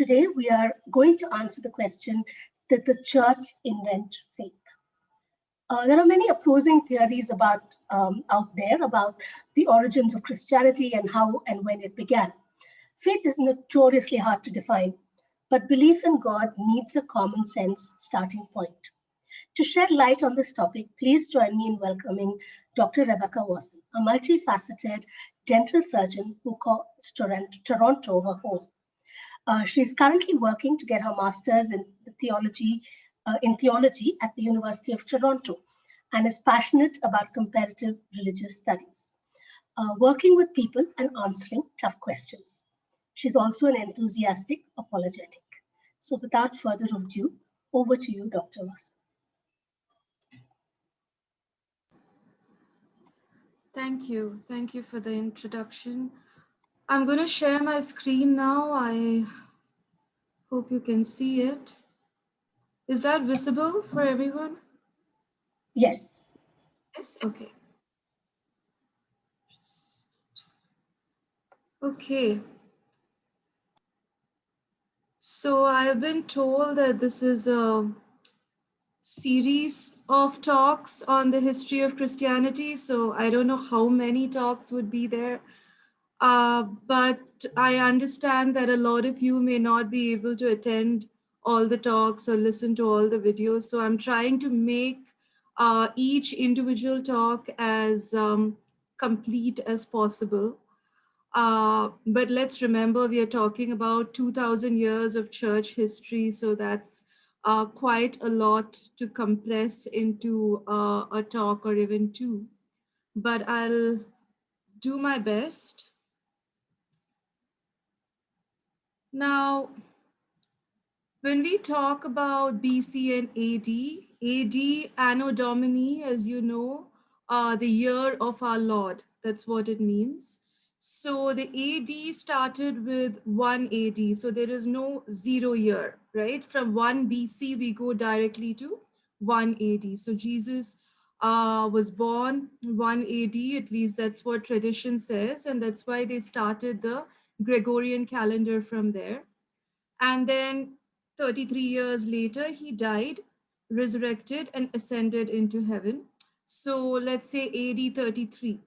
today we are going to answer the question, did the church invent faith? There are many opposing theories out there about the origins of Christianity and how and when it began. Faith is notoriously hard to define, but belief in God needs a common sense starting point. To shed light on this topic, please join me in welcoming Dr. Rebecca Wasson, a multifaceted dental surgeon who calls Toronto her home. She is currently working to get her master's in theology at the University of Toronto and is passionate about comparative religious studies, working with people and answering tough questions. She's also an enthusiastic apologetic. So without further ado, over to you, Dr. Wasson. Thank you. Thank you for the introduction. I'm going to share my screen now. I hope you can see it. Is that visible for everyone? Yes. Yes, okay. Okay. So I've been told that this is a series of talks on the history of Christianity. So I don't know how many talks would be there. But I understand that a lot of you may not be able to attend all the talks or listen to all the videos. So I'm trying to make each individual talk as complete as possible. But let's remember, we are talking about 2000 years of church history. So that's quite a lot to compress into a talk or even two. But I'll do my best. Now, when we talk about BC and AD, Anno Domini, as you know, the year of our Lord, that's what it means. So the AD started with 1 AD, so there is no 0 year, right? From 1 BC, we go directly to 1 AD. So Jesus was born 1 AD, at least that's what tradition says, and that's why they started the Gregorian calendar from there. And then 33 years later, he died, resurrected, and ascended into heaven. So let's say AD 33.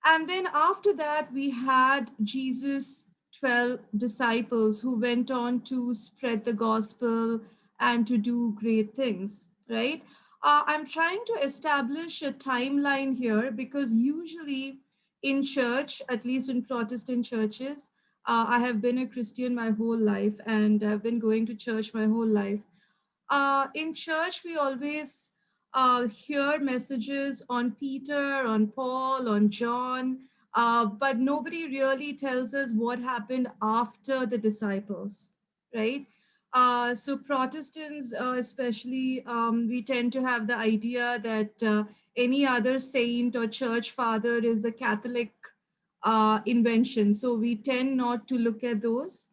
And then after that, we had Jesus' 12 disciples who went on to spread the gospel and to do great things, right? I'm trying to establish a timeline here because usually in church, at least in Protestant churches, I have been a Christian my whole life and I've been going to church my whole life. In church, we always hear messages on Peter, on Paul, on John, but nobody really tells us what happened after the disciples, right? So Protestants, especially, we tend to have the idea that any other saint or church father is a Catholic invention. So we tend not to look at those.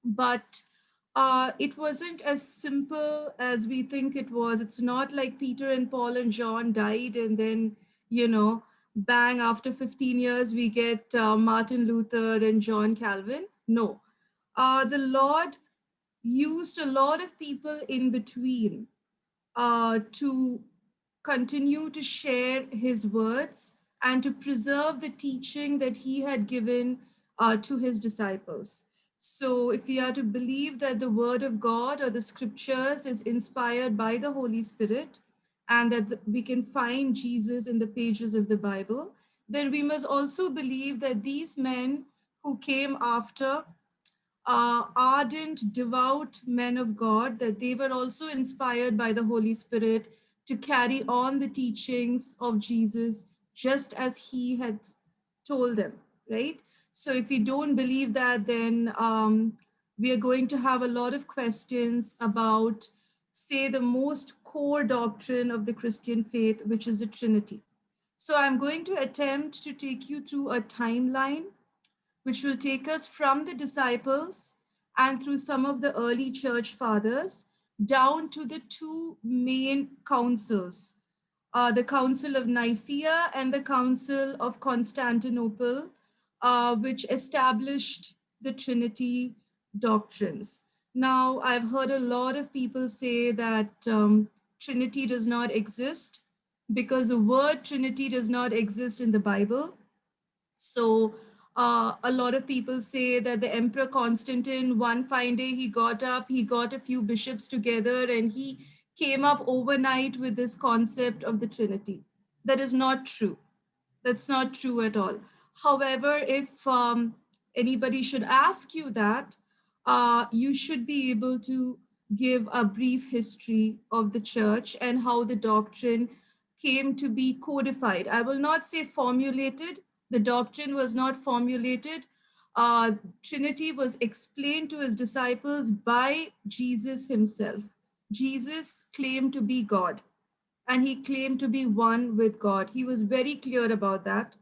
But it wasn't as simple as we think it was. It's not like Peter and Paul and John died and then, bang, after 15 years, we get Martin Luther and John Calvin. No. The Lord used a lot of people in between to continue to share his words and to preserve the teaching that he had given to his disciples. So, if we are to believe that the word of God or the scriptures is inspired by the Holy Spirit and that we can find Jesus in the pages of the Bible, then we must also believe that these men who came after ardent, devout men of God, that they were also inspired by the Holy Spirit to carry on the teachings of Jesus just as he had told them, right? So if we don't believe that, then we are going to have a lot of questions about, say, the most core doctrine of the Christian faith, which is the Trinity. So I'm going to attempt to take you through a timeline which will take us from the disciples and through some of the early church fathers down to the two main councils, the Council of Nicaea and the Council of Constantinople, which established the Trinity doctrines. Now, I've heard a lot of people say that Trinity does not exist because the word Trinity does not exist in the Bible. So, a lot of people say that the Emperor Constantine, one fine day, he got up, he got a few bishops together, and he came up overnight with this concept of the Trinity. That is not true. That's not true at all. However, if anybody should ask you that, you should be able to give a brief history of the church and how the doctrine came to be codified. I will not say formulated. The doctrine was not formulated. Trinity was explained to his disciples by Jesus himself. Jesus claimed to be God and he claimed to be one with God. He was very clear about that.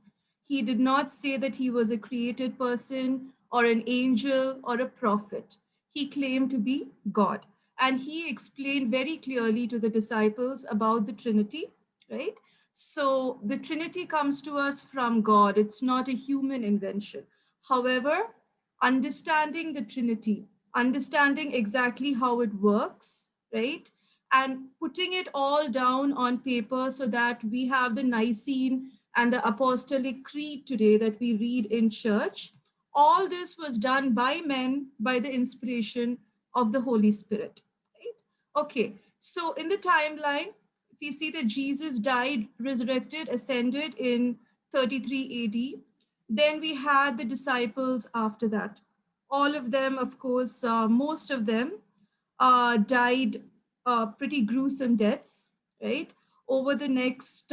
He did not say that he was a created person or an angel or a prophet. He claimed to be God. And he explained very clearly to the disciples about the Trinity, right? So the Trinity comes to us from God, it's not a human invention. However, understanding the Trinity, understanding exactly how it works, right? And putting it all down on paper so that we have the Nicene and the Apostolic Creed today that we read in church. All this was done by men by the inspiration of the Holy Spirit. Right? Okay, so in the timeline, if you see that Jesus died, resurrected, ascended in 33 AD, then we had the disciples after that. All of them, of course, most of them died pretty gruesome deaths, right? Over the next,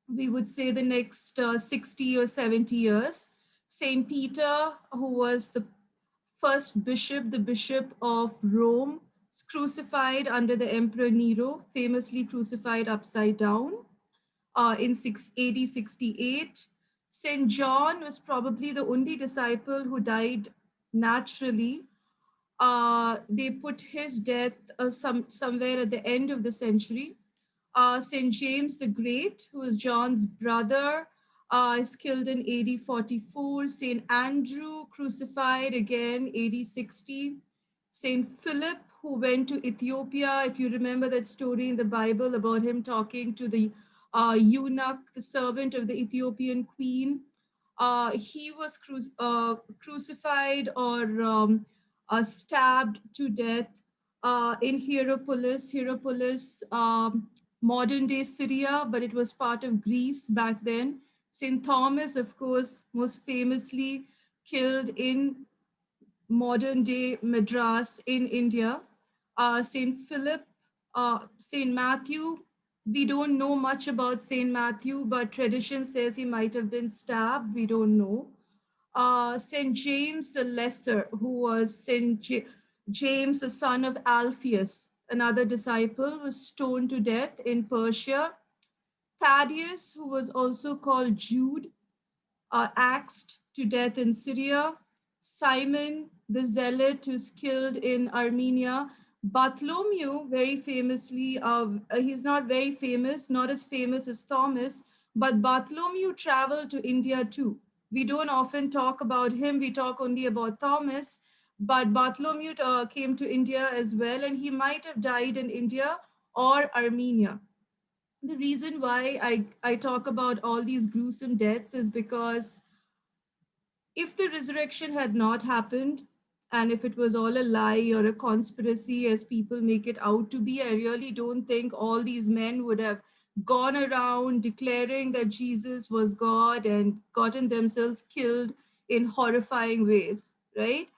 we would say the next 60 or 70 years. Saint Peter, who was the first bishop, the bishop of Rome, was crucified under the Emperor Nero, famously crucified upside down in AD 68. Saint John was probably the only disciple who died naturally. They put his death somewhere at the end of the century. Saint James the Great, who is John's brother, is killed in AD 44. Saint Andrew crucified again AD 60. Saint Philip, who went to Ethiopia, if you remember that story in the Bible about him talking to the eunuch, the servant of the Ethiopian queen, he was crucified or stabbed to death in Hierapolis. Hierapolis, modern day Syria, but it was part of Greece back then. St. Thomas, of course, most famously killed in modern day Madras in India. St. Philip, St. Matthew, we don't know much about St. Matthew, but tradition says he might have been stabbed. We don't know. St. James the Lesser, who was James, the son of Alphaeus, another disciple, was stoned to death in Persia. Thaddeus, who was also called Jude, axed to death in Syria. Simon the Zealot was killed in Armenia. Bartholomew, very famously, he's not very famous, not as famous as Thomas, but Bartholomew traveled to India too. We don't often talk about him, we talk only about Thomas, but Bartholomew came to India as well, and he might have died in India or Armenia. The reason why I talk about all these gruesome deaths is because if the resurrection had not happened, and if it was all a lie or a conspiracy as people make it out to be, I really don't think all these men would have gone around declaring that Jesus was God and gotten themselves killed in horrifying ways, right?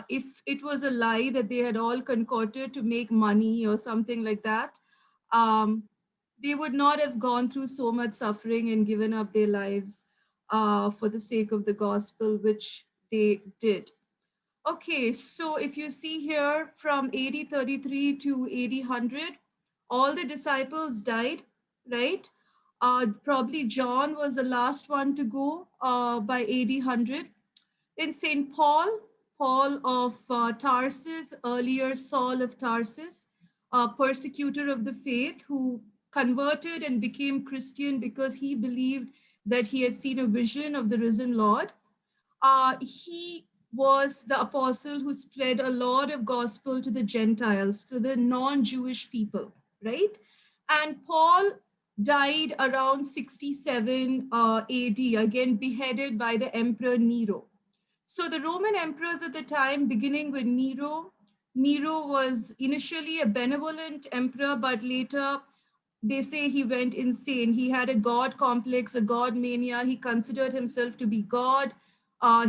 If it was a lie that they had all concocted to make money or something like that, um, they would not have gone through so much suffering and given up their lives for the sake of the gospel, which they did. Okay, so if you see here from AD 33 to AD 100, all the disciples died, right? Probably John was the last one to go by AD 100. In St. Paul, Paul of Tarsus, earlier Saul of Tarsus, a persecutor of the faith who converted and became Christian because he believed that he had seen a vision of the risen Lord. He was the apostle who spread a lot of gospel to the Gentiles, to the non-Jewish people, right? And Paul died around 67 AD, again beheaded by the Emperor Nero. So the Roman emperors at the time, beginning with Nero, Nero was initially a benevolent emperor, but later they say he went insane. He had a God complex, a God mania. He considered himself to be God.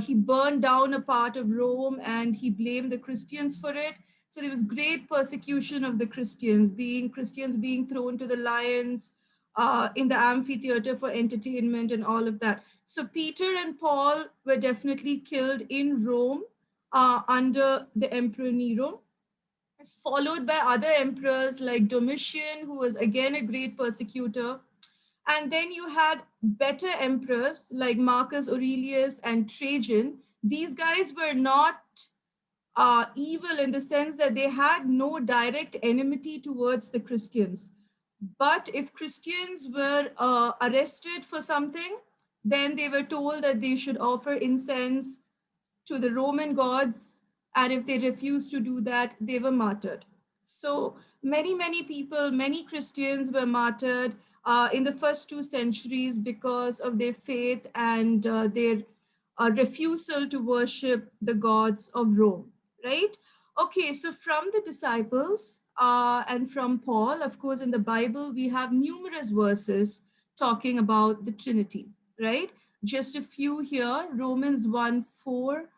He burned down a part of Rome and he blamed the Christians for it. So there was great persecution of the Christians being thrown to the lions in the amphitheater for entertainment and all of that. So Peter and Paul were definitely killed in Rome under the Emperor Nero. It's followed by other emperors like Domitian, who was again a great persecutor. And then you had better emperors like Marcus Aurelius and Trajan. These guys were not evil in the sense that they had no direct enmity towards the Christians. But if Christians were arrested for something, then they were told that they should offer incense to the Roman gods, and if they refused to do that, they were martyred. So many people, many Christians were martyred in the first 2 centuries because of their faith and their refusal to worship the gods of Rome, right? Okay, so from the disciples and from Paul, of course, in the Bible, we have numerous verses talking about the Trinity, right? Just a few here. Romans 1:4,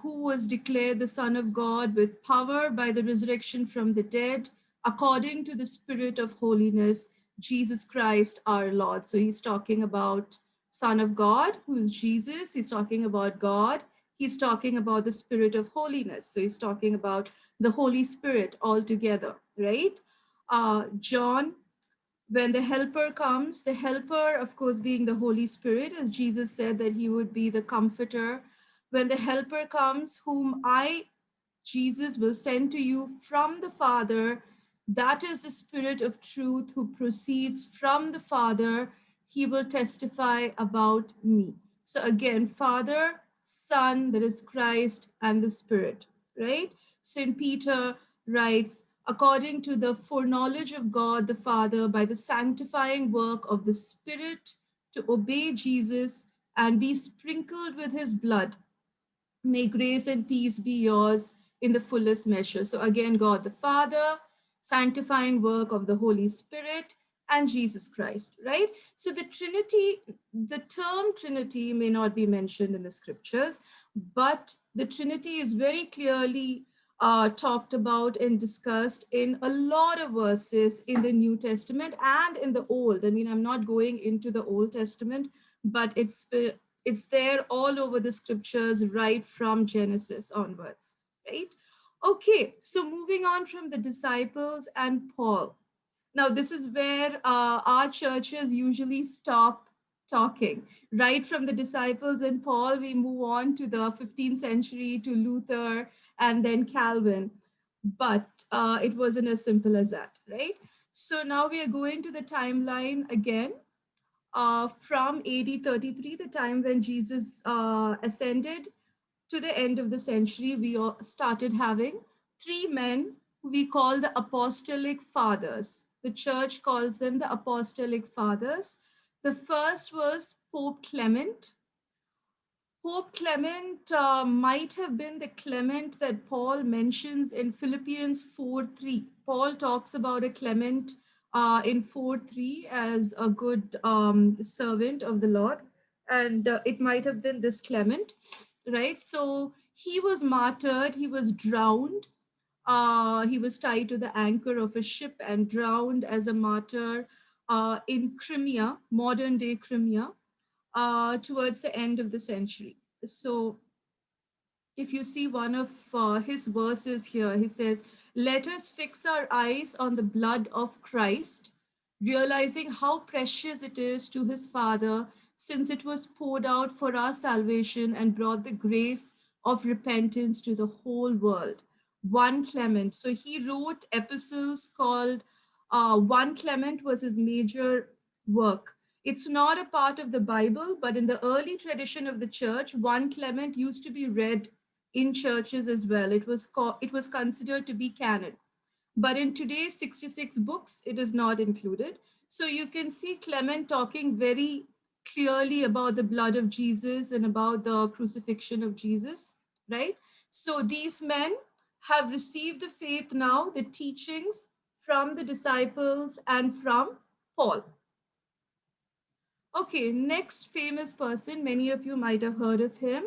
who was declared the Son of God with power by the resurrection from the dead, according to the Spirit of holiness, Jesus Christ our Lord. So he's talking about Son of God, who is Jesus. He's talking about God. He's talking about the Spirit of holiness. So he's talking about the Holy Spirit altogether, right? John, when the helper comes, the helper, of course, being the Holy Spirit, as Jesus said that he would be the comforter. When the helper comes, whom I, Jesus, will send to you from the Father, that is the Spirit of truth who proceeds from the Father. He will testify about me. So again, Father, Son, that is Christ, and the Spirit, right? St. Peter writes, according to the foreknowledge of God the Father, by the sanctifying work of the Spirit, to obey Jesus and be sprinkled with his blood. May grace and peace be yours in the fullest measure. So again, God the Father, sanctifying work of the Holy Spirit, and Jesus Christ, right? So the Trinity, the term Trinity may not be mentioned in the scriptures, but the Trinity is very clearly talked about and discussed in a lot of verses in the New Testament and in the Old. I mean, I'm not going into the Old Testament, but it's there all over the scriptures, right from Genesis onwards, right? Okay, so moving on from the disciples and Paul. Now, this is where our churches usually stop talking. Right from the disciples and Paul, we move on to the 15th century, to Luther, and then Calvin. But it wasn't as simple as that, right? So now we are going to the timeline again from AD 33, the time when Jesus ascended, to the end of the century. We started having three men who we call the Apostolic Fathers. The church calls them the Apostolic Fathers. The first was Pope Clement. Pope Clement might have been the Clement that Paul mentions in Philippians 4:3. Paul talks about a Clement in 4:3 as a good servant of the Lord. And it might have been this Clement, right? So he was martyred, he was drowned. He was tied to the anchor of a ship and drowned as a martyr in Crimea, modern day Crimea, towards the end of the century. So if you see one of his verses here, he says, let us fix our eyes on the blood of Christ, realizing how precious it is to his Father, since it was poured out for our salvation and brought the grace of repentance to the whole world. 1 Clement. So he wrote epistles called 1 Clement was his major work. It's not a part of the Bible, but in the early tradition of the church, 1 Clement used to be read in churches as well. It was considered to be canon. But in today's 66 books, it is not included. So you can see Clement talking very clearly about the blood of Jesus and about the crucifixion of Jesus, right? So these men have received the faith now, the teachings from the disciples and from Paul. Okay, next famous person, many of you might have heard of him,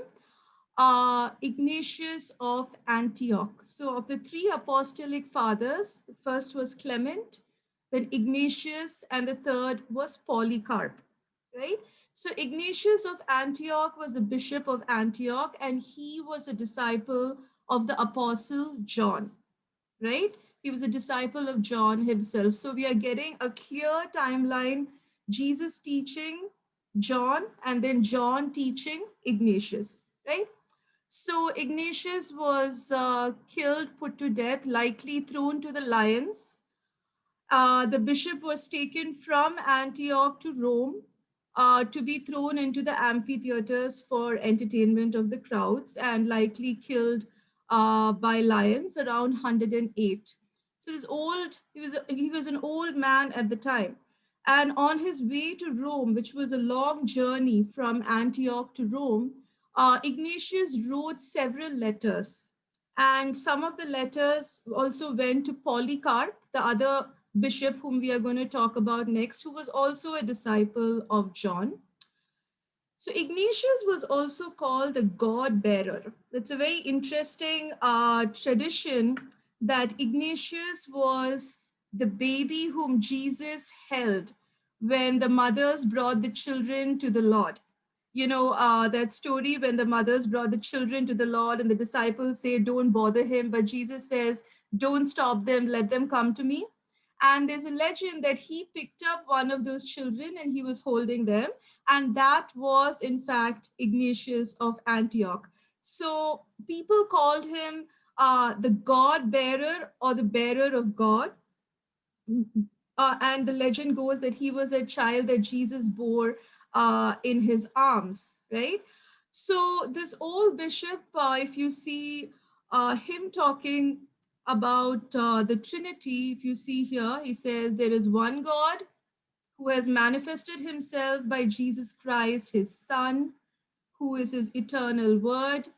Ignatius of Antioch. So, of the three apostolic fathers, the first was Clement, then Ignatius, and the third was Polycarp, right? So, Ignatius of Antioch was the bishop of Antioch, and he was a disciple of the apostle John, right? He was a disciple of John himself. So, we are getting a clear timeline: Jesus teaching John, and then John teaching Ignatius, right? So Ignatius was killed, put to death, likely thrown to the lions. The bishop was taken from Antioch to Rome to be thrown into the amphitheaters for entertainment of the crowds, and likely killed by lions around 108. So this old, he was an old man at the time. And on his way to Rome, which was a long journey from Antioch to Rome, Ignatius wrote several letters. And some of the letters also went to Polycarp, the other bishop whom we are going to talk about next, who was also a disciple of John. So Ignatius was also called the God bearer. It's a very interesting tradition that Ignatius was the baby whom Jesus held when the mothers brought the children to the Lord. You know, that story when the mothers brought the children to the Lord and the disciples say, don't bother him. But Jesus says, don't stop them, let them come to me. And there's a legend that he picked up one of those children and he was holding them. And that was, in fact, Ignatius of Antioch. So people called him the God bearer or the bearer of God. And the legend goes that he was a child that Jesus bore in his arms, right? So, this old bishop, if you see him talking about the Trinity, if you see here, he says, there is one God who has manifested himself by Jesus Christ, his Son, who is his eternal word.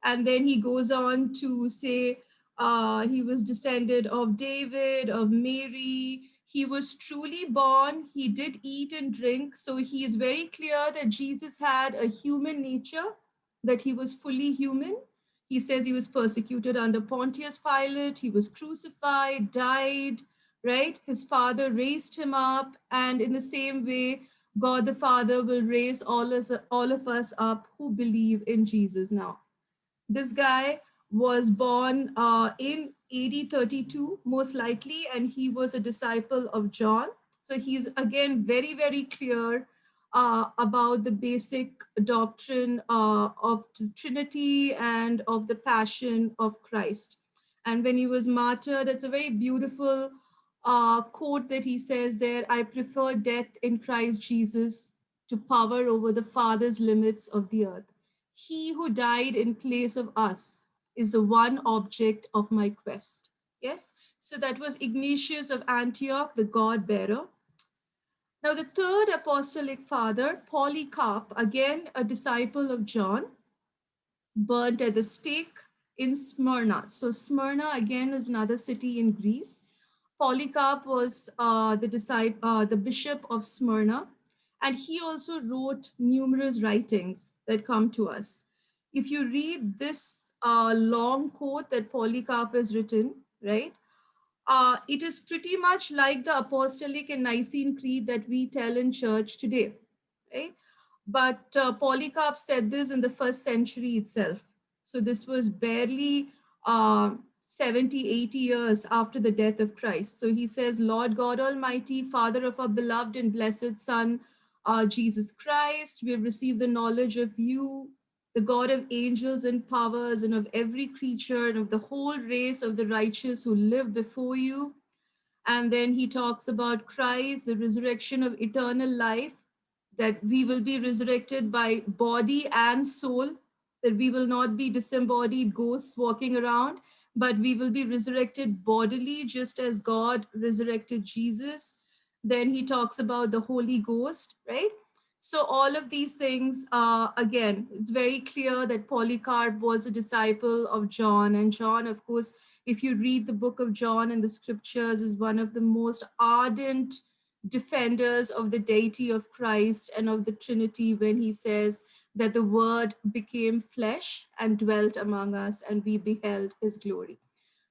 And then he goes on to say he was descended of David, of Mary. He was truly born. He did eat and drink. So he is very clear that Jesus had a human nature, that he was fully human. He says he was persecuted under Pontius Pilate. He was crucified, died, right? His father raised him up. And in the same way, God the Father will raise all of us up who believe in Jesus now. This guy was born in AD 32, most likely, and he was a disciple of John. So he's again very, very clear about the basic doctrine of the Trinity and of the passion of Christ. And when he was martyred, it's a very beautiful quote that he says there: I prefer death in Christ Jesus to power over the farthest limits of the earth. He who died in place of us is the one object of my quest. Yes, so that was Ignatius of Antioch, the God bearer. Now, the third apostolic father, Polycarp, again a disciple of John, burnt at the stake in Smyrna. So, Smyrna again was another city in Greece. Polycarp was the bishop of Smyrna, and he also wrote numerous writings that come to us. If you read this long quote that Polycarp has written, right, it is pretty much like the Apostolic and Nicene Creed that we tell in church today, right? But Polycarp said this in the first century itself. So this was barely 70, 80 years after the death of Christ. So he says, Lord God Almighty, Father of our beloved and blessed Son, Jesus Christ, we have received the knowledge of you, the God of angels and powers, and of every creature, and of the whole race of the righteous who live before you. And then he talks about Christ, the resurrection of eternal life, that we will be resurrected by body and soul, that we will not be disembodied ghosts walking around, but we will be resurrected bodily, just as God resurrected Jesus. Then he talks about the Holy Ghost, right? So all of these things, again, it's very clear that Polycarp was a disciple of John. And John, of course, if you read the book of John in the scriptures, is one of the most ardent defenders of the deity of Christ and of the Trinity, when he says that the Word became flesh and dwelt among us, and we beheld his glory.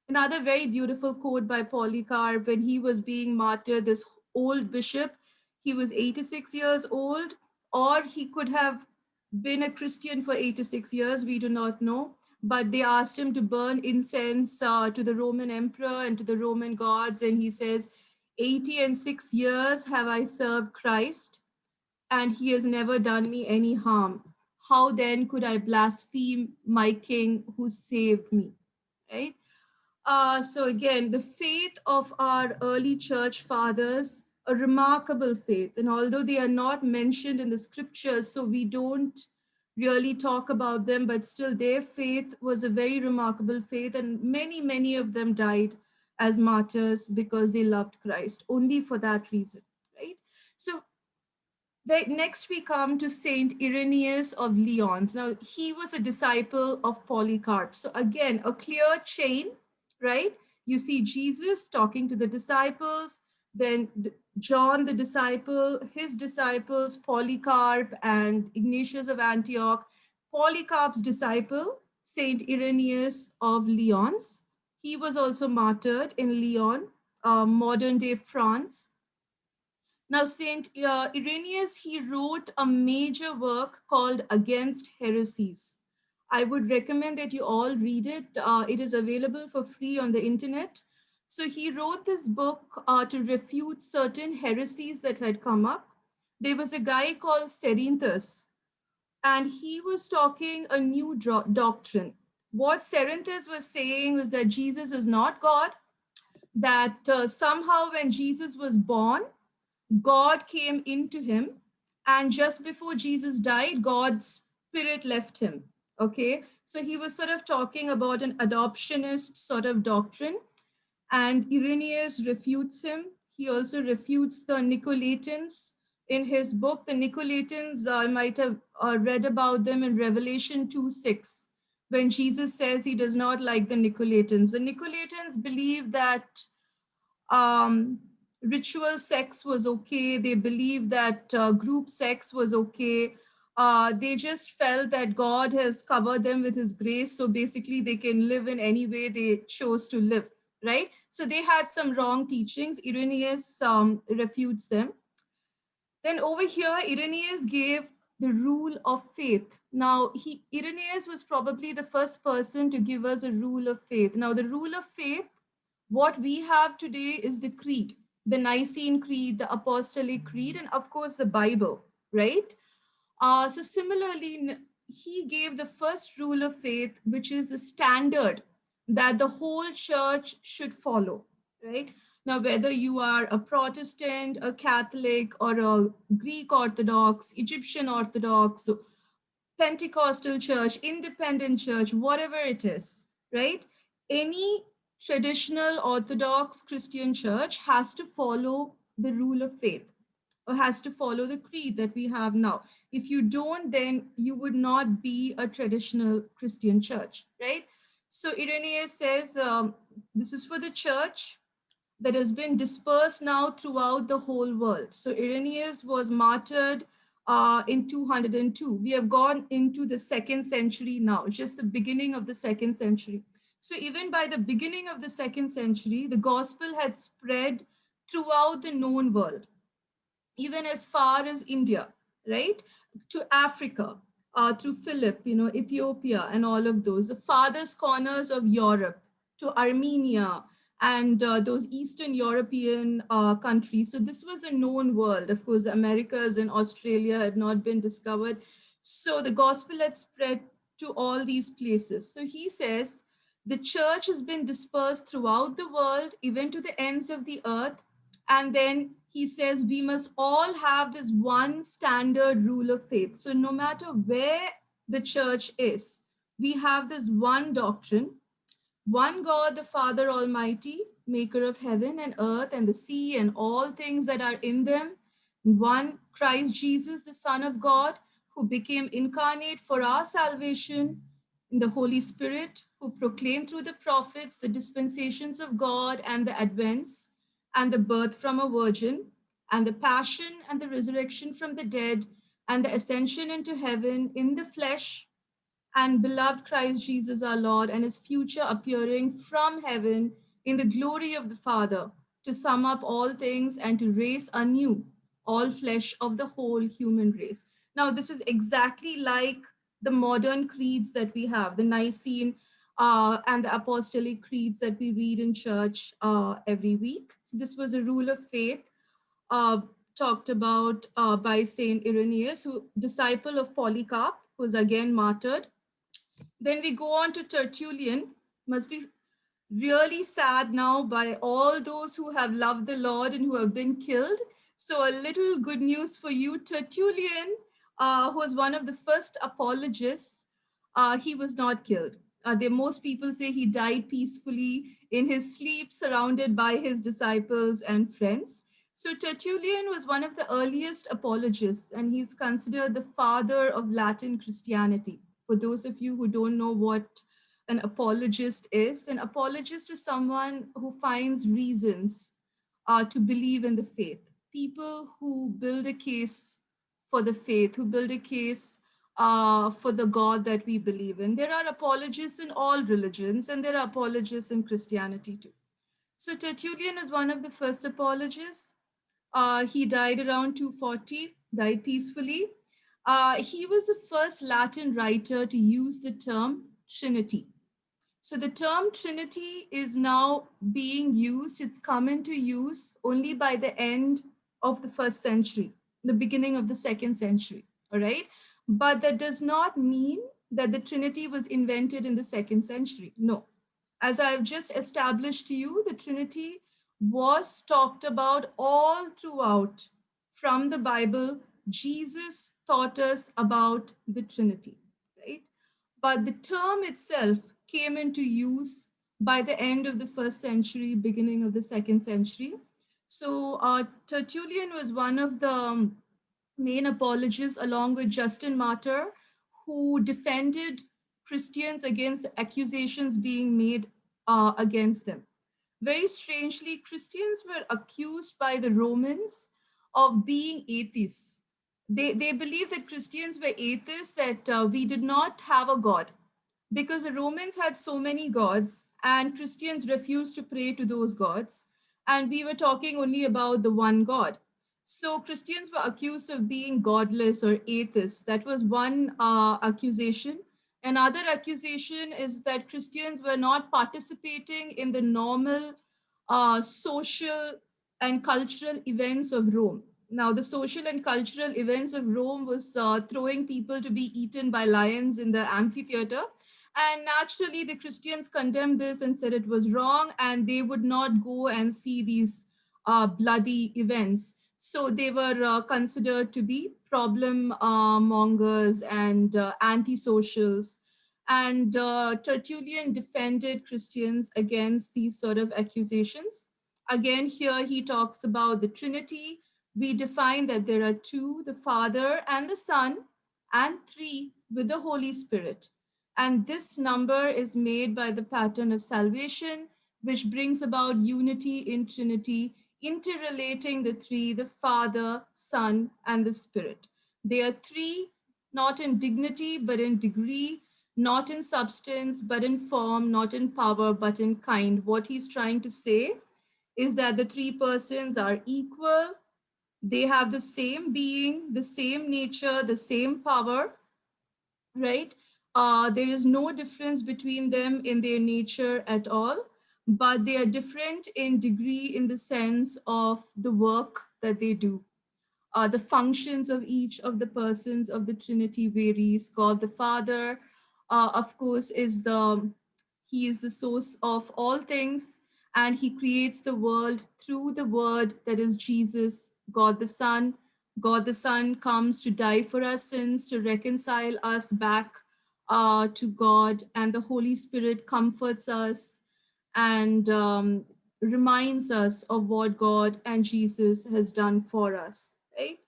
Another very beautiful quote by Polycarp: when he was being martyred, this old bishop, he was 86 years old, or he could have been a Christian for 86 years, we do not know. But they asked him to burn incense to the Roman emperor and to the Roman gods. And he says, 86 years have I served Christ, and he has never done me any harm. How then could I blaspheme my king who saved me? Right? So again, the faith of our early church fathers, a remarkable faith. And although they are not mentioned in the scriptures, so we don't really talk about them, but still their faith was a very remarkable faith. And many, many of them died as martyrs because they loved Christ, only for that reason, right? So next we come to Saint Irenaeus of Lyons. Now, he was a disciple of Polycarp. So again, a clear chain, right? You see Jesus talking to the disciples, then John the disciple, his disciples, Polycarp and Ignatius of Antioch, Polycarp's disciple, Saint Irenaeus of Lyons. He was also martyred in Lyon, modern day France. Now, Saint Irenaeus, he wrote a major work called Against Heresies. I would recommend that you all read it. It is available for free on the internet. So he wrote this book to refute certain heresies that had come up. There was a guy called Cerinthus, and he was talking a new doctrine. What Cerinthus was saying was that Jesus is not God, that somehow when Jesus was born, God came into him, and just before Jesus died, God's spirit left him. Okay, so he was sort of talking about an adoptionist sort of doctrine, and Irenaeus refutes him. He also refutes the Nicolaitans in his book. The Nicolaitans, I might have read about them in Revelation 2:6, when Jesus says he does not like the Nicolaitans. The Nicolaitans believe that um, ritual sex was okay. They believed that group sex was okay. They just felt that God has covered them with his grace. So basically, they can live in any way they chose to live, right? So they had some wrong teachings. Irenaeus refutes them. Then over here, Irenaeus gave the rule of faith. Now, Irenaeus was probably the first person to give us a rule of faith. Now, the rule of faith, what we have today is the creed, the Nicene Creed, the Apostolic Creed, and of course the Bible, right? So similarly, he gave the first rule of faith, which is the standard that the whole church should follow, right? Now, whether you are a Protestant, a Catholic, or a Greek Orthodox, Egyptian Orthodox, Pentecostal church, independent church, whatever it is, right? Any traditional Orthodox Christian church has to follow the rule of faith, or has to follow the creed that we have now. If you don't, then you would not be a traditional Christian church, right? So Irenaeus says this is for the church that has been dispersed now throughout the whole world. So Irenaeus was martyred in 202. We have gone into the 2nd century now, just the beginning of the 2nd century. So even by the beginning of the 2nd century, the gospel had spread throughout the known world, even as far as India, right? To Africa, through Philip, Ethiopia, and all of those, the farthest corners of Europe, to Armenia, and those Eastern European countries. So this was a known world. Of course, the Americas and Australia had not been discovered. So the gospel had spread to all these places. So he says, the church has been dispersed throughout the world, even to the ends of the earth. And then he says we must all have this one standard rule of faith. So no matter where the church is, we have this one doctrine: one God, the Father Almighty, maker of heaven and earth and the sea and all things that are in them. One Christ Jesus, the Son of God, who became incarnate for our salvation. In the Holy Spirit, who proclaimed through the prophets the dispensations of God and the advents and the birth from a virgin and the passion and the resurrection from the dead and the ascension into heaven in the flesh, and beloved Christ Jesus our Lord, and his future appearing from heaven in the glory of the Father, to sum up all things and to raise anew all flesh of the whole human race. Now, this is exactly like the modern creeds that we have, the Nicene and the Apostolic creeds that we read in church every week. So, this was a rule of faith uh, talked about by Saint Irenaeus, who disciple of Polycarp, who was again martyred. Then we go on to Tertullian. Must be really sad now by all those who have loved the Lord and who have been killed. So, a little good news for you: Tertullian, who was one of the first apologists, he was not killed. Most people say he died peacefully in his sleep, surrounded by his disciples and friends. So, Tertullian was one of the earliest apologists, and he's considered the father of Latin Christianity. For those of you who don't know what an apologist is, an apologist is someone who finds reasons to believe in the faith. People who build a case for the faith, who build a case for the God that we believe in. There are apologists in all religions, and there are apologists in Christianity too. So Tertullian was one of the first apologists. He died around 240, died peacefully. He was the first Latin writer to use the term Trinity. So the term Trinity is now being used, it's come into use only by the end of the first century, the beginning of the second century, all right? But that does not mean that the Trinity was invented in the second century. No. As I've just established to you, the Trinity was talked about all throughout from the Bible. Jesus taught us about the Trinity, right? But the term itself came into use by the end of the first century, beginning of the second century. So Tertullian was one of the main apologists, along with Justin Martyr, who defended Christians against the accusations being made against them. Very strangely, Christians were accused by the Romans of being atheists. They believed that Christians were atheists, that we did not have a God, because the Romans had so many gods and Christians refused to pray to those gods. And we were talking only about the one God. So Christians were accused of being godless or atheists. That was one accusation. Another accusation is that Christians were not participating in the normal social and cultural events of Rome. Now, the social and cultural events of Rome was throwing people to be eaten by lions in the amphitheater. And naturally, the Christians condemned this and said it was wrong, and they would not go and see these bloody events. So they were considered to be problem mongers and anti-socials. And Tertullian defended Christians against these sort of accusations. Again, here he talks about the Trinity. We define that there are two, the Father and the Son, and three with the Holy Spirit. And this number is made by the pattern of salvation, which brings about unity in Trinity, interrelating the three, the Father, Son, and the Spirit. They are three, not in dignity, but in degree, not in substance, but in form, not in power, but in kind. What he's trying to say is that the three persons are equal. They have the same being, the same nature, the same power, right? There is no difference between them in their nature at all, but they are different in degree in the sense of the work that they do. The functions of each of the persons of the Trinity varies. God the Father, of course, he is the source of all things, and he creates the world through the word that is Jesus, God the Son. God the Son comes to die for our sins, to reconcile us back to God, and the Holy Spirit comforts us and reminds us of what God and Jesus has done for us, right?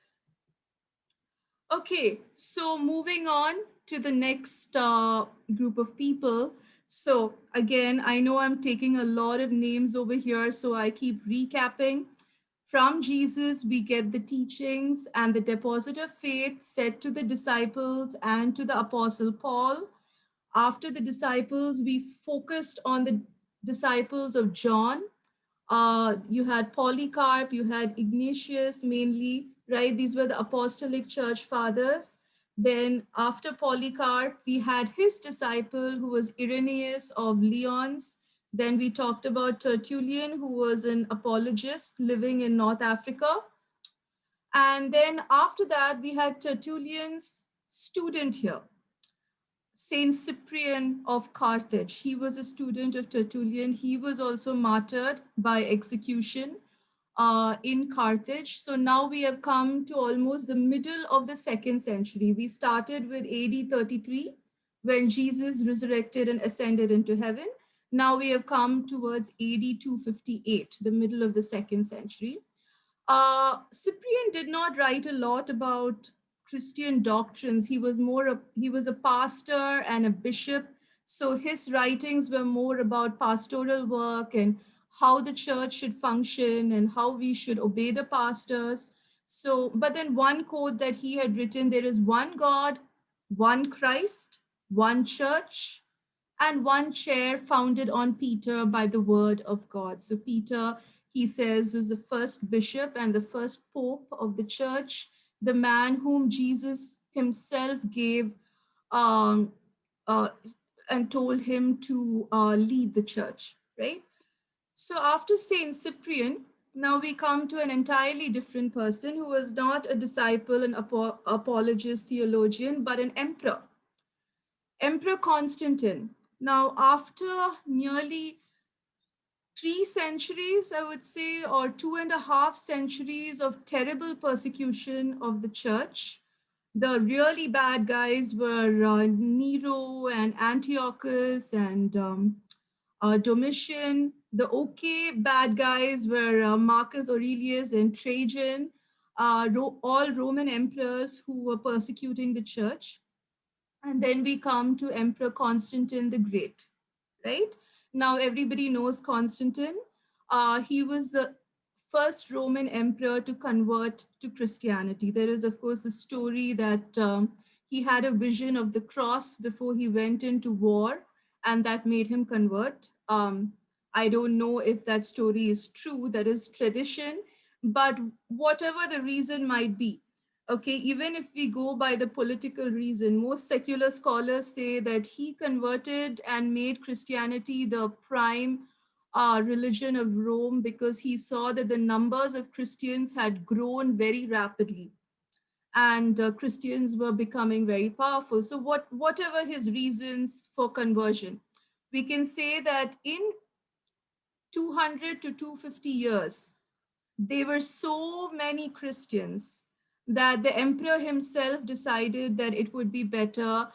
Okay, so moving on to the next group of people. So again, I know I'm taking a lot of names over here, so I keep recapping. From Jesus, we get the teachings and the deposit of faith said to the disciples and to the apostle Paul. After the disciples, we focused on the disciples of John. You had Polycarp, you had Ignatius mainly, right? These were the apostolic church fathers. Then after Polycarp, we had his disciple who was Irenaeus of Lyons. Then we talked about Tertullian, who was an apologist living in North Africa. And then after that, we had Tertullian's student here, Saint Cyprian of Carthage. He was a student of Tertullian. He was also martyred by execution in Carthage. So now we have come to almost the middle of the second century. We started with AD 33 when Jesus resurrected and ascended into heaven. Now we have come towards AD 258, the middle of the second century. Cyprian did not write a lot about Christian doctrines. He was a pastor and a bishop, so his writings were more about pastoral work and how the church should function and how we should obey the pastors. So, but then one quote that he had written: "There is one God, one Christ, one church, and one chair founded on Peter by the word of God." So Peter, he says, was the first bishop and the first pope of the church, the man whom Jesus himself gave um, uh, and told him to lead the church, right? So after Saint Cyprian, now we come to an entirely different person who was not a disciple, an apologist, theologian, but an emperor. Emperor Constantine. Now, after nearly 3 centuries, I would say, or 2.5 centuries of terrible persecution of the church, the really bad guys were Nero and Antiochus and Domitian. The okay bad guys were Marcus Aurelius and Trajan, all Roman emperors who were persecuting the church. And then we come to Emperor Constantine the Great, right? Now everybody knows Constantine. He was the first Roman emperor to convert to Christianity. There is, of course, the story that he had a vision of the cross before he went into war, and that made him convert. I don't know if that story is true, that is tradition, but whatever the reason might be, okay, even if we go by the political reason, most secular scholars say that he converted and made Christianity the prime religion of Rome because he saw that the numbers of Christians had grown very rapidly and Christians were becoming very powerful. So whatever his reasons for conversion, we can say that in 200 to 250 years, there were so many Christians that the emperor himself decided that it would be better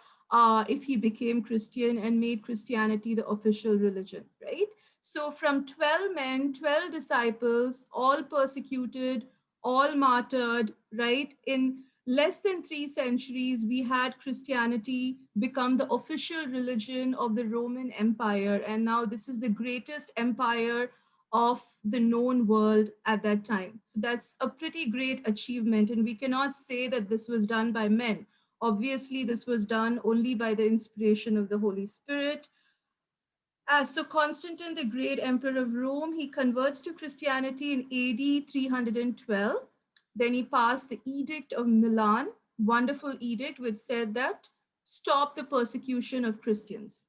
if he became Christian and made Christianity the official religion, right? So from 12 men, 12 disciples, all persecuted, all martyred, right? In less than 3 centuries, we had Christianity become the official religion of the Roman Empire. And now this is the greatest empire of the known world at that time. So that's a pretty great achievement. And we cannot say that this was done by men. Obviously, this was done only by the inspiration of the Holy Spirit. So Constantine, the great emperor of Rome, he converts to Christianity in AD 312. Then he passed the Edict of Milan, wonderful edict, which said that stop the persecution of Christians,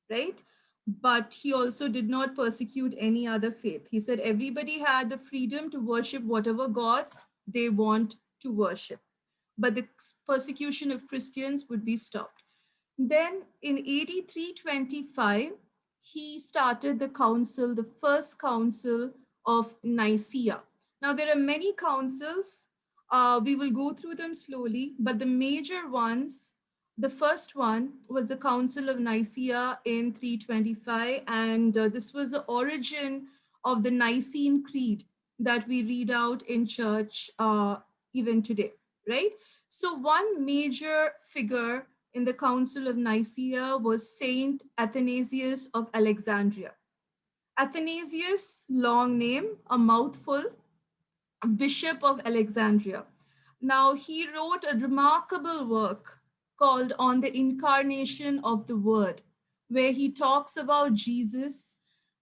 right? But he also did not persecute any other faith. He said everybody had the freedom to worship whatever gods they want to worship, but the persecution of Christians would be stopped. Then in AD 325, he started the council, the first council of Nicaea. Now, there are many councils. We will go through them slowly, but the major ones, the first one was the Council of Nicaea in 325, and this was the origin of the Nicene Creed that we read out in church even today, right? So, one major figure in the Council of Nicaea was Saint Athanasius of Alexandria. Athanasius, long name, a mouthful, Bishop of Alexandria. Now, he wrote a remarkable work called On the Incarnation of the Word, where he talks about Jesus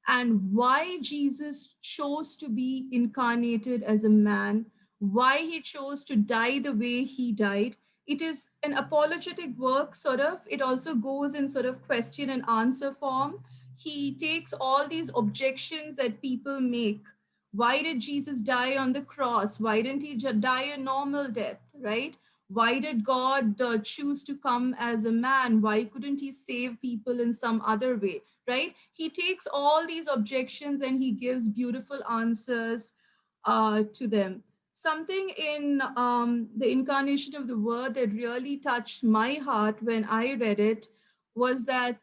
and why Jesus chose to be incarnated as a man, why he chose to die the way he died. It is an apologetic work, sort of. It also goes in sort of question and answer form. He takes all these objections that people make. Why did Jesus die on the cross? Why didn't he die a normal death, right? Why did God choose to come as a man? Why couldn't he save people in some other way, right? He takes all these objections and he gives beautiful answers to them. Something in the incarnation of the word that really touched my heart when I read it was that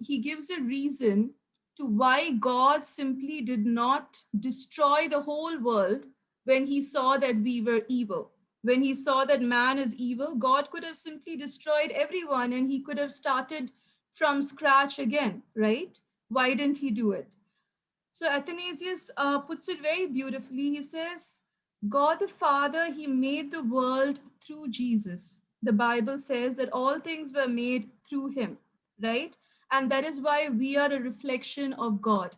he gives a reason to why God simply did not destroy the whole world when he saw that we were evil. When he saw that man is evil, God could have simply destroyed everyone and he could have started from scratch again, right? Why didn't he do it? So Athanasius puts it very beautifully. He says, God the Father, he made the world through Jesus. The Bible says that all things were made through him, right? And that is why we are a reflection of God.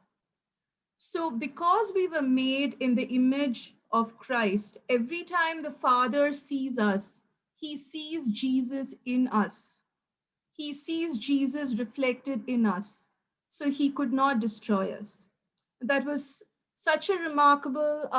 So, because we were made in the image of Christ, every time the Father sees us, he sees Jesus in us. He sees Jesus reflected in us. So, he could not destroy us. That was such a remarkable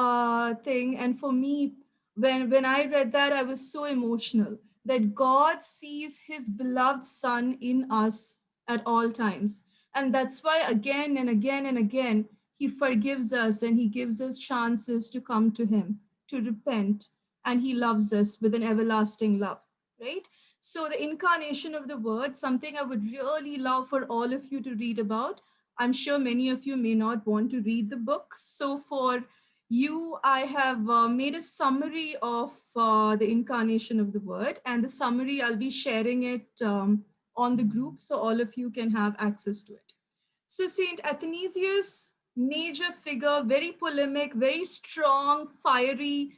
thing. And for me, when I read that, I was so emotional that God sees his beloved Son in us at all times. And that's why again and again and again, he forgives us and he gives us chances to come to him, to repent, and he loves us with an everlasting love, right? So, the incarnation of the word, something I would really love for all of you to read about. I'm sure many of you may not want to read the book. So, for you, I have made a summary of the incarnation of the word, and the summary I'll be sharing it on the group so all of you can have access to it. So, Saint Athanasius, major figure, very polemic, very strong, fiery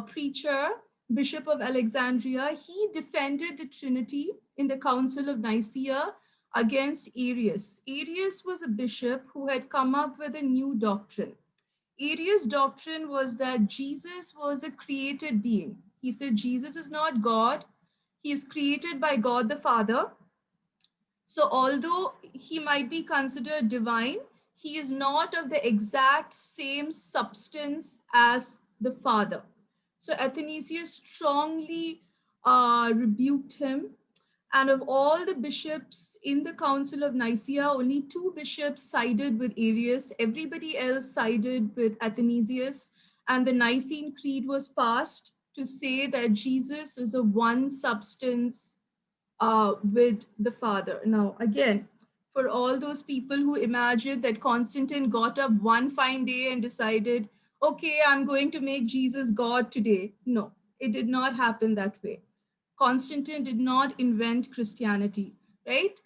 preacher, Bishop of Alexandria, he defended the Trinity in the Council of Nicaea against Arius. Arius was a bishop who had come up with a new doctrine. Arius' doctrine was that Jesus was a created being. He said Jesus is not God, he is created by God the Father. So, although he might be considered divine, he is not of the exact same substance as the Father. So, Athanasius strongly rebuked him. And of all the bishops in the Council of Nicaea, only two bishops sided with Arius. Everybody else sided with Athanasius. And the Nicene Creed was passed to say that Jesus is a one substance with the Father. Now, again, for all those people who imagine that Constantine got up one fine day and decided, okay, I'm going to make Jesus God today. No, it did not happen that way. Constantine did not invent Christianity, right?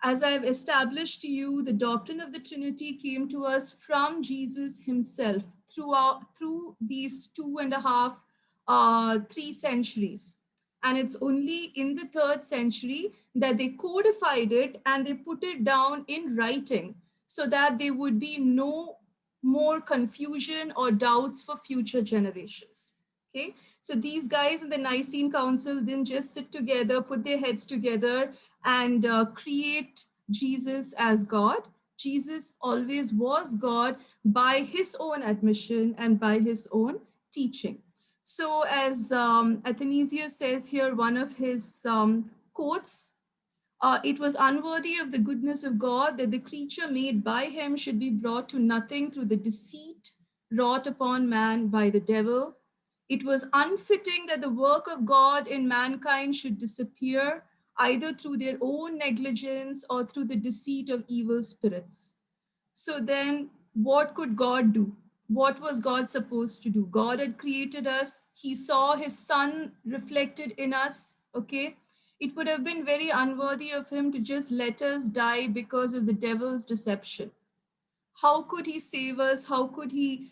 As I've established to you, the doctrine of the Trinity came to us from Jesus himself through these 2.5, 3 centuries. And it's only in the 3rd century that they codified it and they put it down in writing so that there would be no more confusion or doubts for future generations. Okay, so these guys in the Nicene Council didn't just sit together, put their heads together, and create Jesus as God. Jesus always was God by his own admission and by his own teaching. So, as Athanasius says here, one of his quotes, It was unworthy of the goodness of God that the creature made by him should be brought to nothing through the deceit wrought upon man by the devil. It was unfitting that the work of God in mankind should disappear, either through their own negligence or through the deceit of evil spirits. So then, what could God do? What was God supposed to do? God had created us. He saw his son reflected in us. Okay. It would have been very unworthy of him to just let us die because of the devil's deception. How could he save us? How could he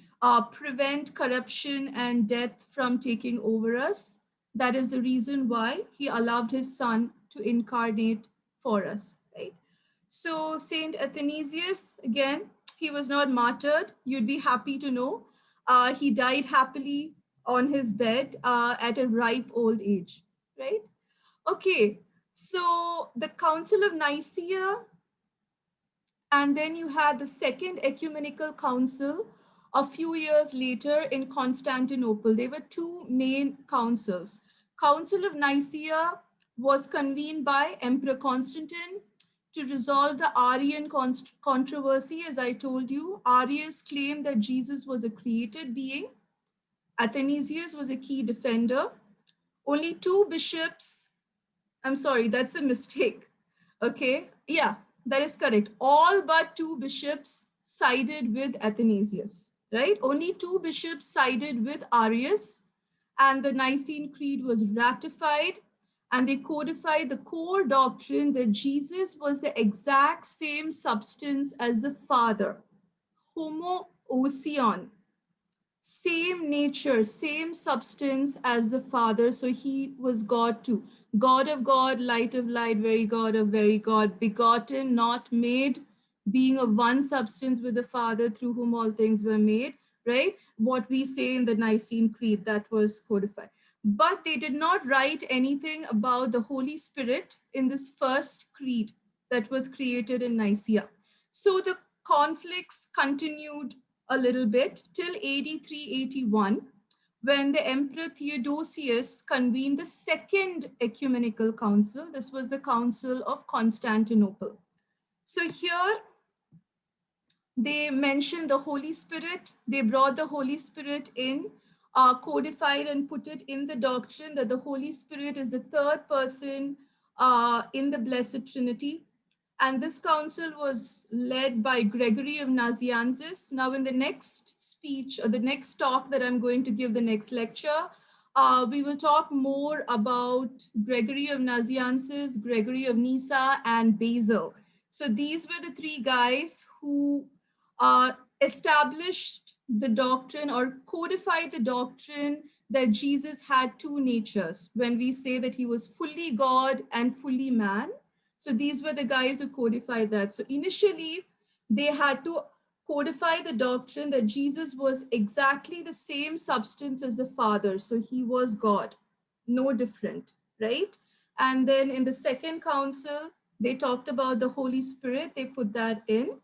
prevent corruption and death from taking over us? That is the reason why he allowed his son to incarnate for us, right? So Saint Athanasius, again, he was not martyred. You'd be happy to know. He died happily on his bed at a ripe old age, right? Okay, so the Council of Nicaea, and then you had the Second Ecumenical Council a few years later in Constantinople. There were two main councils. Council of Nicaea was convened by Emperor Constantine to resolve the Arian controversy. As I told you, Arius claimed that Jesus was a created being. Athanasius was a key defender. Only two bishops, I'm sorry, that's a mistake. Okay, yeah, that is correct. All but two bishops sided with Athanasius, right? Only two bishops sided with Arius, and the Nicene Creed was ratified, and they codified the core doctrine that Jesus was the exact same substance as the Father, homoousion, same nature, same substance as the Father. So he was God too. God of God, light of light, very God of very God, begotten, not made, being of one substance with the Father through whom all things were made, right? What we say in the Nicene Creed, that was codified. But they did not write anything about the Holy Spirit in this first creed that was created in Nicaea. So the conflicts continued a little bit till AD 381, when the Emperor Theodosius convened the Second Ecumenical Council. This was the Council of Constantinople. So here they mentioned the Holy Spirit. They brought the Holy Spirit in, codified and put it in the doctrine that the Holy Spirit is the third person in the Blessed Trinity. And this council was led by Gregory of Nazianzus. Now, in the next speech or the next talk that I'm going to give, the next lecture, we will talk more about Gregory of Nazianzus, Gregory of Nyssa, and Basil. So these were the three guys who established the doctrine or codified the doctrine that Jesus had two natures when we say that he was fully God and fully man. So these were the guys who codified that. So initially, they had to codify the doctrine that Jesus was exactly the same substance as the Father. So he was God, no different, right? And then in the second council, they talked about the Holy Spirit. They put that in.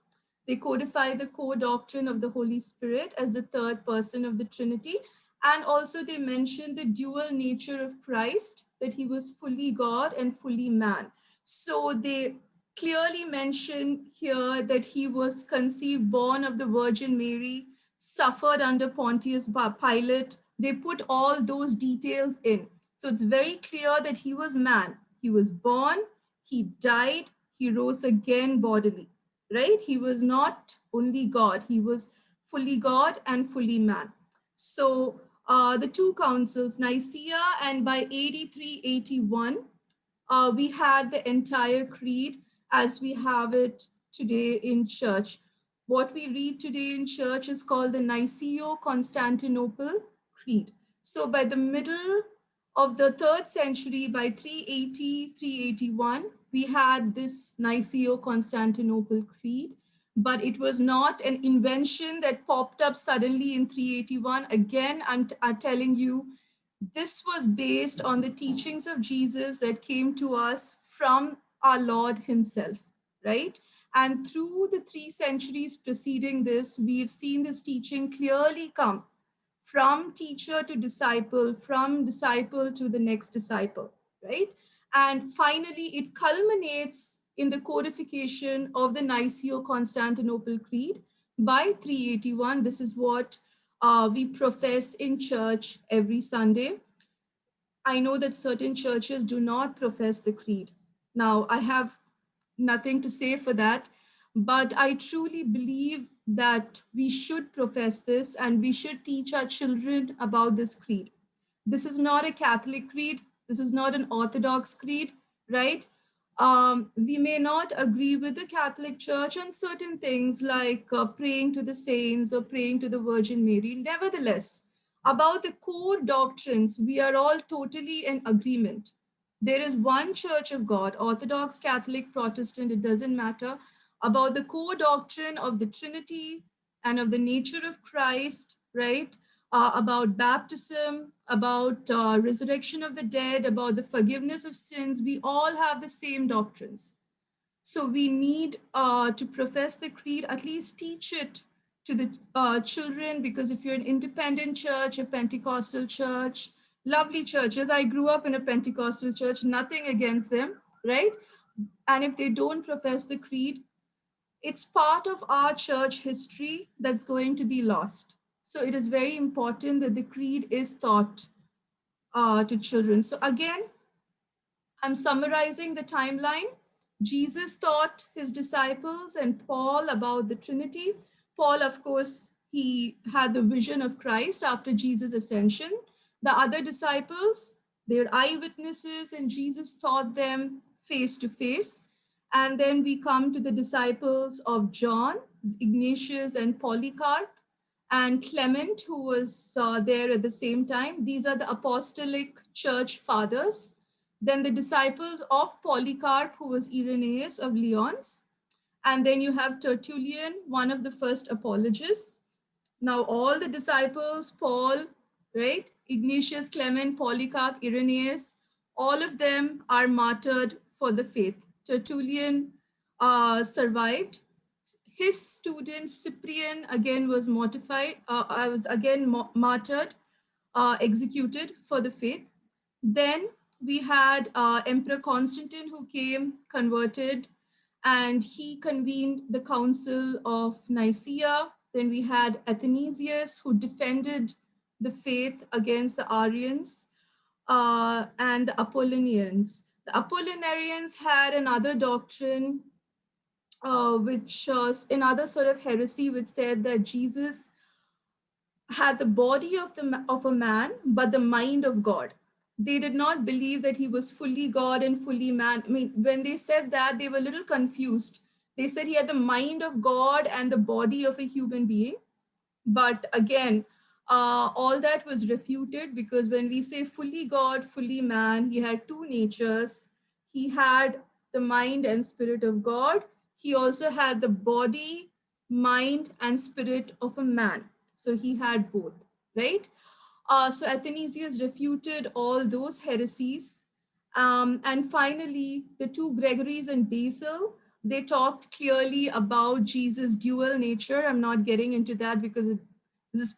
They codify the core doctrine of the Holy Spirit as the third person of the Trinity. And also they mentioned the dual nature of Christ, that he was fully God and fully man. So they clearly mention here that he was conceived, born of the Virgin Mary, suffered under Pontius Pilate. They put all those details in. So it's very clear that he was man. He was born, he died, he rose again bodily, right? He was not only God, he was fully God and fully man. So the two councils, Nicaea, and by AD 381, we had the entire creed as we have it today in church. What we read today in church is called the Niceo-Constantinople Creed. So by the middle of the 3rd century, by 380, 381, we had this Niceo-Constantinople Creed, but it was not an invention that popped up suddenly in 381. Again, I'm telling you, this was based on the teachings of Jesus that came to us from our Lord himself, right? And through the 3 centuries preceding this, we've seen this teaching clearly come from teacher to disciple, from disciple to the next disciple, right? And finally, it culminates in the codification of the Niceno-Constantinople Creed by 381. This is what we profess in church every Sunday. I know that certain churches do not profess the creed. Now, I have nothing to say for that, but I truly believe that we should profess this and we should teach our children about this creed. This is not a Catholic creed. This is not an Orthodox creed, right? We may not agree with the Catholic Church on certain things like praying to the saints or praying to the Virgin Mary. Nevertheless, about the core doctrines, we are all totally in agreement. There is one Church of God, Orthodox, Catholic, Protestant, it doesn't matter, about the core doctrine of the Trinity and of the nature of Christ, right? About baptism, about resurrection of the dead, about the forgiveness of sins. We all have the same doctrines. So we need to profess the creed, at least teach it to the children, because if you're an independent church, a Pentecostal church, lovely churches. I grew up in a Pentecostal church, nothing against them, right? And if they don't profess the creed, it's part of our church history that's going to be lost. So it is very important that the creed is taught to children. So again, I'm summarizing the timeline. Jesus taught his disciples and Paul about the Trinity. Paul, of course, he had the vision of Christ after Jesus' ascension. The other disciples, they were eyewitnesses, and Jesus taught them face to face. And then we come to the disciples of John, Ignatius, and Polycarp, and Clement, who was there at the same time. These are the apostolic church fathers. Then the disciples of Polycarp, who was Irenaeus of Lyons. And then you have Tertullian, one of the first apologists. Now, all the disciples, Paul, right, Ignatius, Clement, Polycarp, Irenaeus, all of them are martyred for the faith. Tertullian survived. His student Cyprian again was martyred, executed for the faith. Then we had Emperor Constantine, who came, converted, and he convened the Council of Nicaea. Then we had Athanasius, who defended the faith against the Arians and the Apollinarians. The Apollinarians had another doctrine, which was another sort of heresy, which said that Jesus had the body of a man, but the mind of God. They did not believe that he was fully God and fully man. I mean, when they said that, they were a little confused. They said he had the mind of God and the body of a human being. But again, all that was refuted, because when we say fully God, fully man, he had two natures. He had the mind and spirit of God. He also had the body, mind, and spirit of a man. So he had both, right? So Athanasius refuted all those heresies. And finally, the two Gregories and Basil, they talked clearly about Jesus' dual nature. I'm not getting into that because this is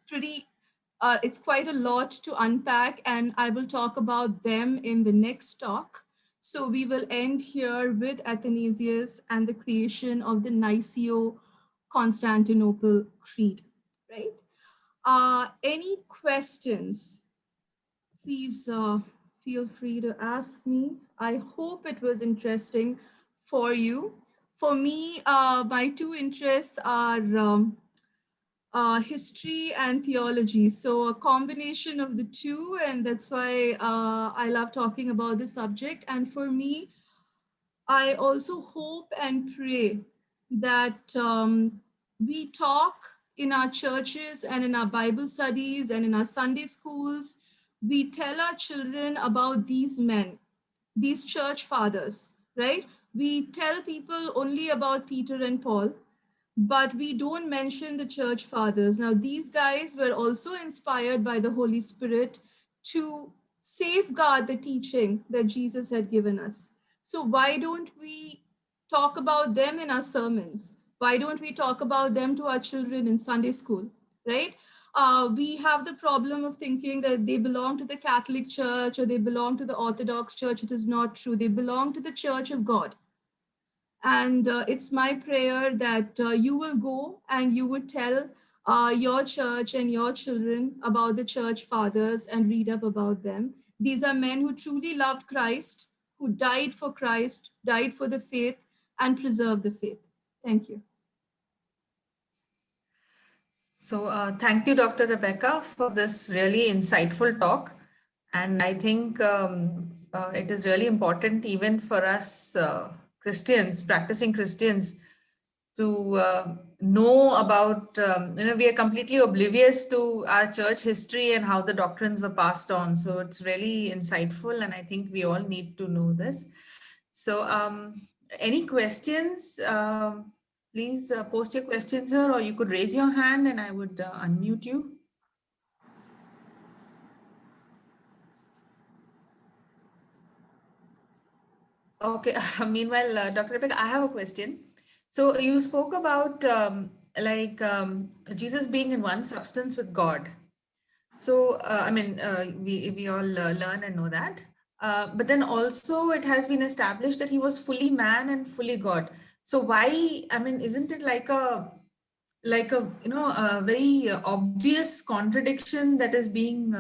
it's quite a lot to unpack, and I will talk about them in the next talk. So we will end here with Athanasius and the creation of the Niceno-Constantinople Creed, right? Any questions? Please feel free to ask me. I hope it was interesting for you. For me, my two interests are history and theology. So a combination of the two, and that's why I love talking about the subject. And for me, I also hope and pray that we talk in our churches and in our Bible studies and in our Sunday schools. We tell our children about these men, these church fathers, right? We tell people only about Peter and Paul, but we don't mention the church fathers. Now, these guys were also inspired by the Holy Spirit to safeguard the teaching that Jesus had given us. So why don't we talk about them in our sermons? Why don't we talk about them to our children in Sunday school, right? We have the problem of thinking that they belong to the Catholic Church or they belong to the Orthodox Church. It is not true. They belong to the Church of God. And it's my prayer that you will go and you would tell your church and your children about the church fathers and read up about them. These are men who truly loved Christ, who died for Christ, died for the faith, and preserved the faith. Thank you. So thank you, Dr. Rebecca, for this really insightful talk. And I think it is really important even for us Christians, practicing Christians, to know about, we are completely oblivious to our church history and how the doctrines were passed on. So it's really insightful, and I think we all need to know this. So any questions? Please post your questions here, or you could raise your hand and I would unmute you. Okay, meanwhile, Dr. Rebecca, I have a question. So you spoke about Jesus being in one substance with God. So, we all learn and know that. But then also it has been established that he was fully man and fully God. So why, isn't it like a a very obvious contradiction that is being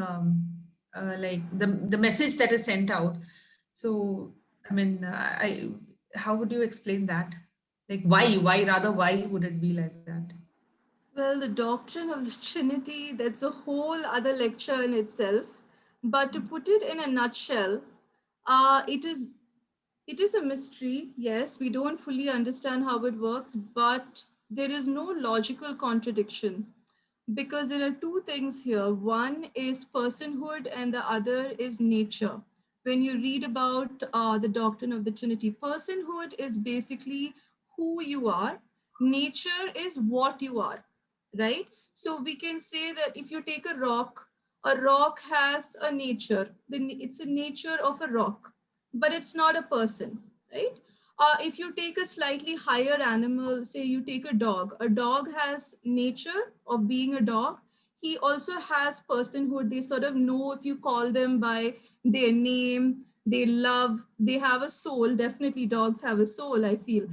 like the message that is sent out? So, how would you explain that? Like why would it be like that? Well, the doctrine of the Trinity, that's a whole other lecture in itself. But to put it in a nutshell, it is a mystery. Yes, we don't fully understand how it works, but there is no logical contradiction because there are two things here. One is personhood, and the other is nature. When you read about the doctrine of the Trinity, personhood is basically who you are, nature is what you are, right? So we can say that if you take a rock has a nature, then it's a nature of a rock, but it's not a person, right? If you take a slightly higher animal, say you take a dog has nature of being a dog. He also has personhood. They sort of know if you call them by their name, they love, they have a soul. Definitely dogs have a soul, I feel.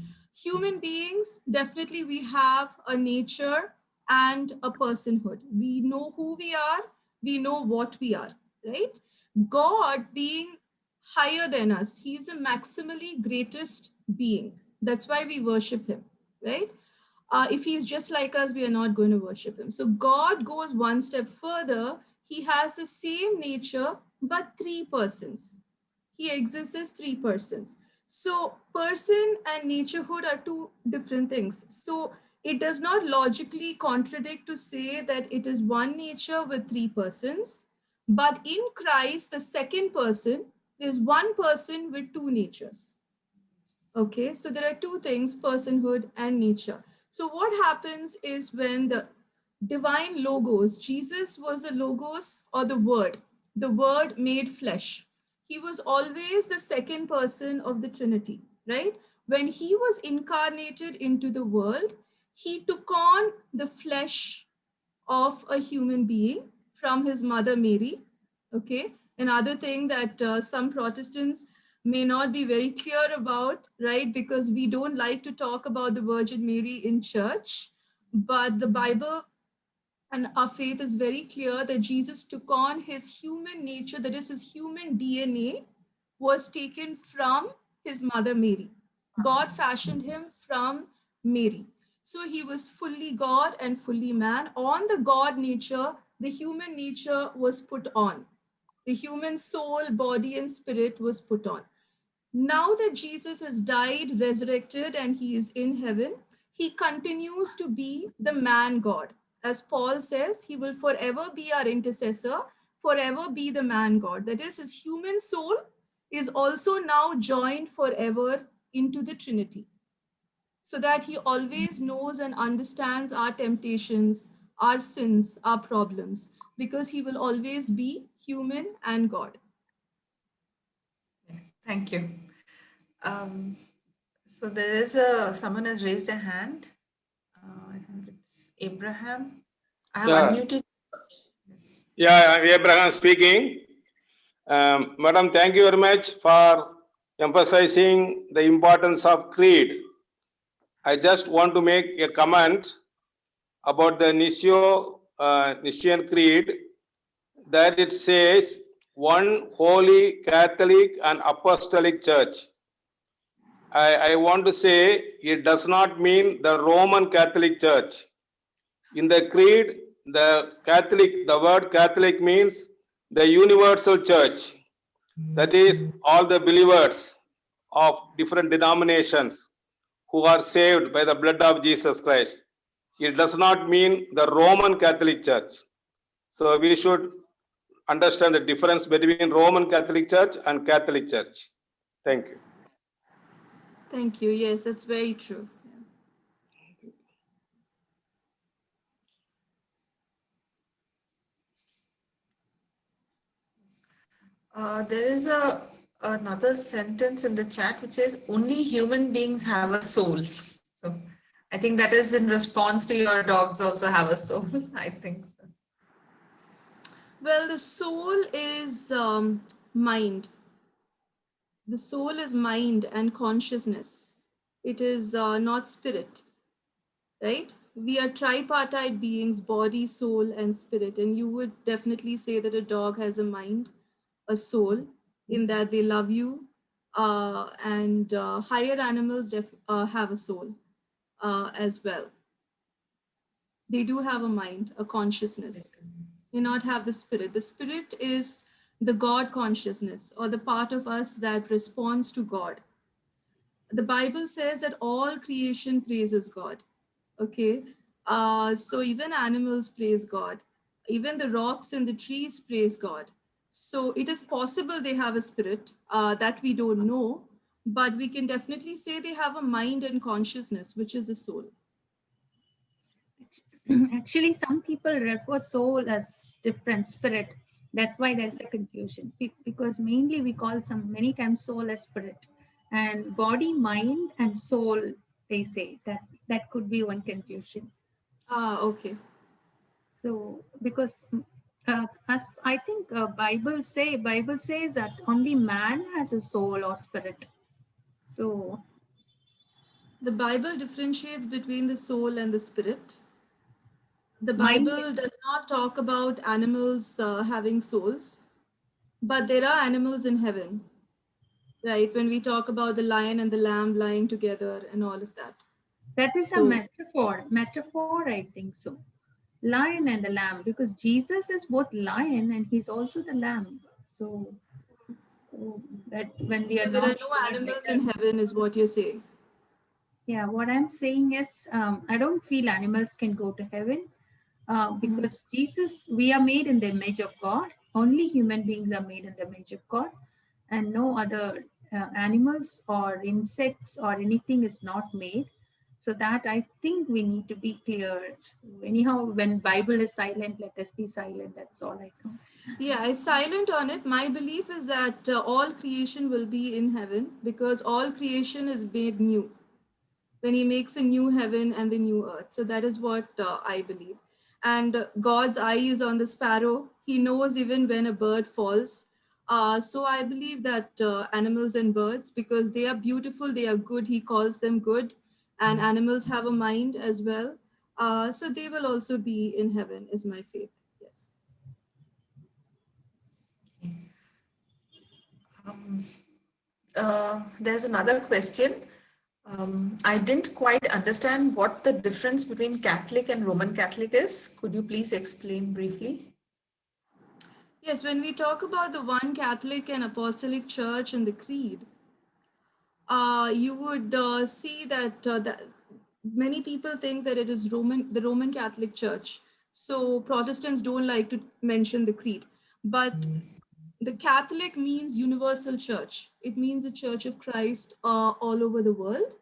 Human beings, definitely we have a nature and a personhood. We know who we are, we know what we are, right? God being higher than us, he's the maximally greatest being. That's why we worship him, right? If he's just like us, we are not going to worship him. So God goes one step further. He has the same nature, but three persons. He exists as three persons. So person and naturehood are two different things. So it does not logically contradict to say that it is one nature with three persons. But in Christ, the second person, there's one person with two natures. Okay, so there are two things, personhood and nature. So what happens is when the divine logos, Jesus was the logos or the word made flesh. He was always the second person of the Trinity, right? When he was incarnated into the world, he took on the flesh of a human being from his mother Mary. Okay, another thing that some Protestants may not be very clear about, right? Because we don't like to talk about the Virgin Mary in church, but the Bible and our faith is very clear that Jesus took on his human nature, that is, his human DNA was taken from his mother Mary. God fashioned him from Mary. So he was fully God and fully man. On the God nature, the human nature was put on. The human soul, body, and spirit was put on. Now that Jesus has died, resurrected, and he is in heaven, he continues to be the man God. As Paul says, he will forever be our intercessor, forever be the man God. That is, his human soul is also now joined forever into the Trinity, so that he always knows and understands our temptations, our sins, our problems, because he will always be human and God. Yes, thank you. So there is someone has raised their hand. I think it's Abraham. I have unmuted. Yeah, Abraham speaking. Madam, thank you very much for emphasizing the importance of creed. I just want to make a comment about the Nicene Creed, that it says one holy Catholic and Apostolic Church. I want to say it does not mean the Roman Catholic Church. In the creed, the word Catholic means the universal church. That is, all the believers of different denominations who are saved by the blood of Jesus Christ. It does not mean the Roman Catholic Church. So we should understand the difference between Roman Catholic Church and Catholic Church. Thank you. Thank you. Yes, that's very true. There is another sentence in the chat which says only human beings have a soul. So I think that is in response to your dogs also have a soul. I think so. Well, the soul is mind. The soul is mind and consciousness. It is not spirit, right? We are tripartite beings, body, soul, and spirit. And you would definitely say that a dog has a mind, a soul, in that they love you. And higher animals have a soul as well. They do have a mind, a consciousness. May not have the spirit. The spirit is the God consciousness, or the part of us that responds to God. The Bible says that all creation praises God. Okay. So even animals praise God. Even the rocks and the trees praise God. So it is possible they have a spirit that we don't know, but we can definitely say they have a mind and consciousness, which is the soul. Actually, some people refer soul as different spirit. That's why there's a confusion. Because mainly we call many times soul as spirit, and body, mind, and soul. They say that could be one confusion. Okay. So because as I think Bible says that only man has a soul or spirit. So the Bible differentiates between the soul and the spirit. The Mind- Bible does not talk about animals having souls, but there are animals in heaven, right? When we talk about the lion and the lamb lying together and all of that. that is a So- metaphor, I think so. Lion and the lamb, because Jesus is both lion and he's also the lamb. So that when we are So there are not no sure animals whether- in heaven, is what you're saying. Yeah, what I'm saying is, I don't feel animals can go to heaven because Jesus, we are made in the image of God. Only human beings are made in the image of God, and no other animals or insects or anything is not made. So that I think we need to be clear. Anyhow, when Bible is silent, let us be silent. That's all I think. Yeah, it's silent on it. My belief is that all creation will be in heaven because all creation is made new when he makes a new heaven and the new earth. So that is what I believe. And God's eye is on the sparrow. He knows even when a bird falls. So I believe that animals and birds, because they are beautiful, they are good, he calls them good. And animals have a mind as well. So they will also be in heaven, is my faith. Yes. There's another question. I didn't quite understand what the difference between Catholic and Roman Catholic is. Could you please explain briefly? Yes, when we talk about the one Catholic and Apostolic Church and the Creed, you would see that many people think that it is the Roman Catholic Church. So Protestants don't like to mention the creed. But the Catholic means universal church. It means the Church of Christ all over the world.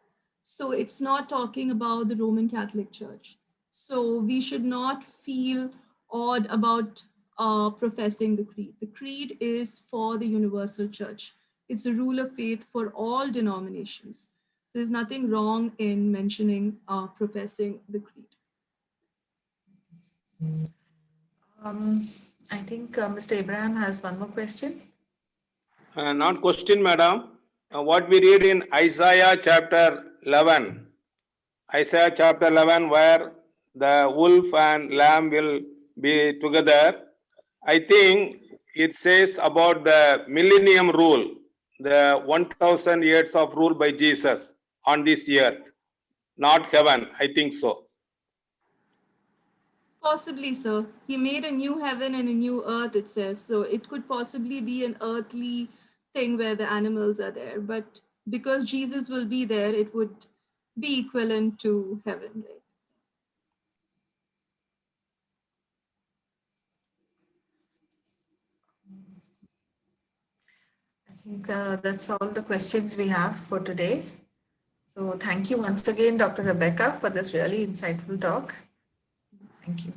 So it's not talking about the Roman Catholic Church. So we should not feel odd about professing the creed. The creed is for the universal church. It's a rule of faith for all denominations. So there's nothing wrong in mentioning professing the creed. I think Mr. Abraham has one more question. Not question, madam. What we read in Isaiah chapter 11. Isaiah chapter 11, where the wolf and lamb will be together. I think it says about the millennium rule, the 1000 years of rule by Jesus on this earth, not heaven. I think so. Possibly, sir. He made a new heaven and a new earth, it says. So it could possibly be an earthly thing where the animals are there. But because Jesus will be there, it would be equivalent to heaven, right? I think that's all the questions we have for today. So thank you once again, Dr. Rebecca, for this really insightful talk. Thank you.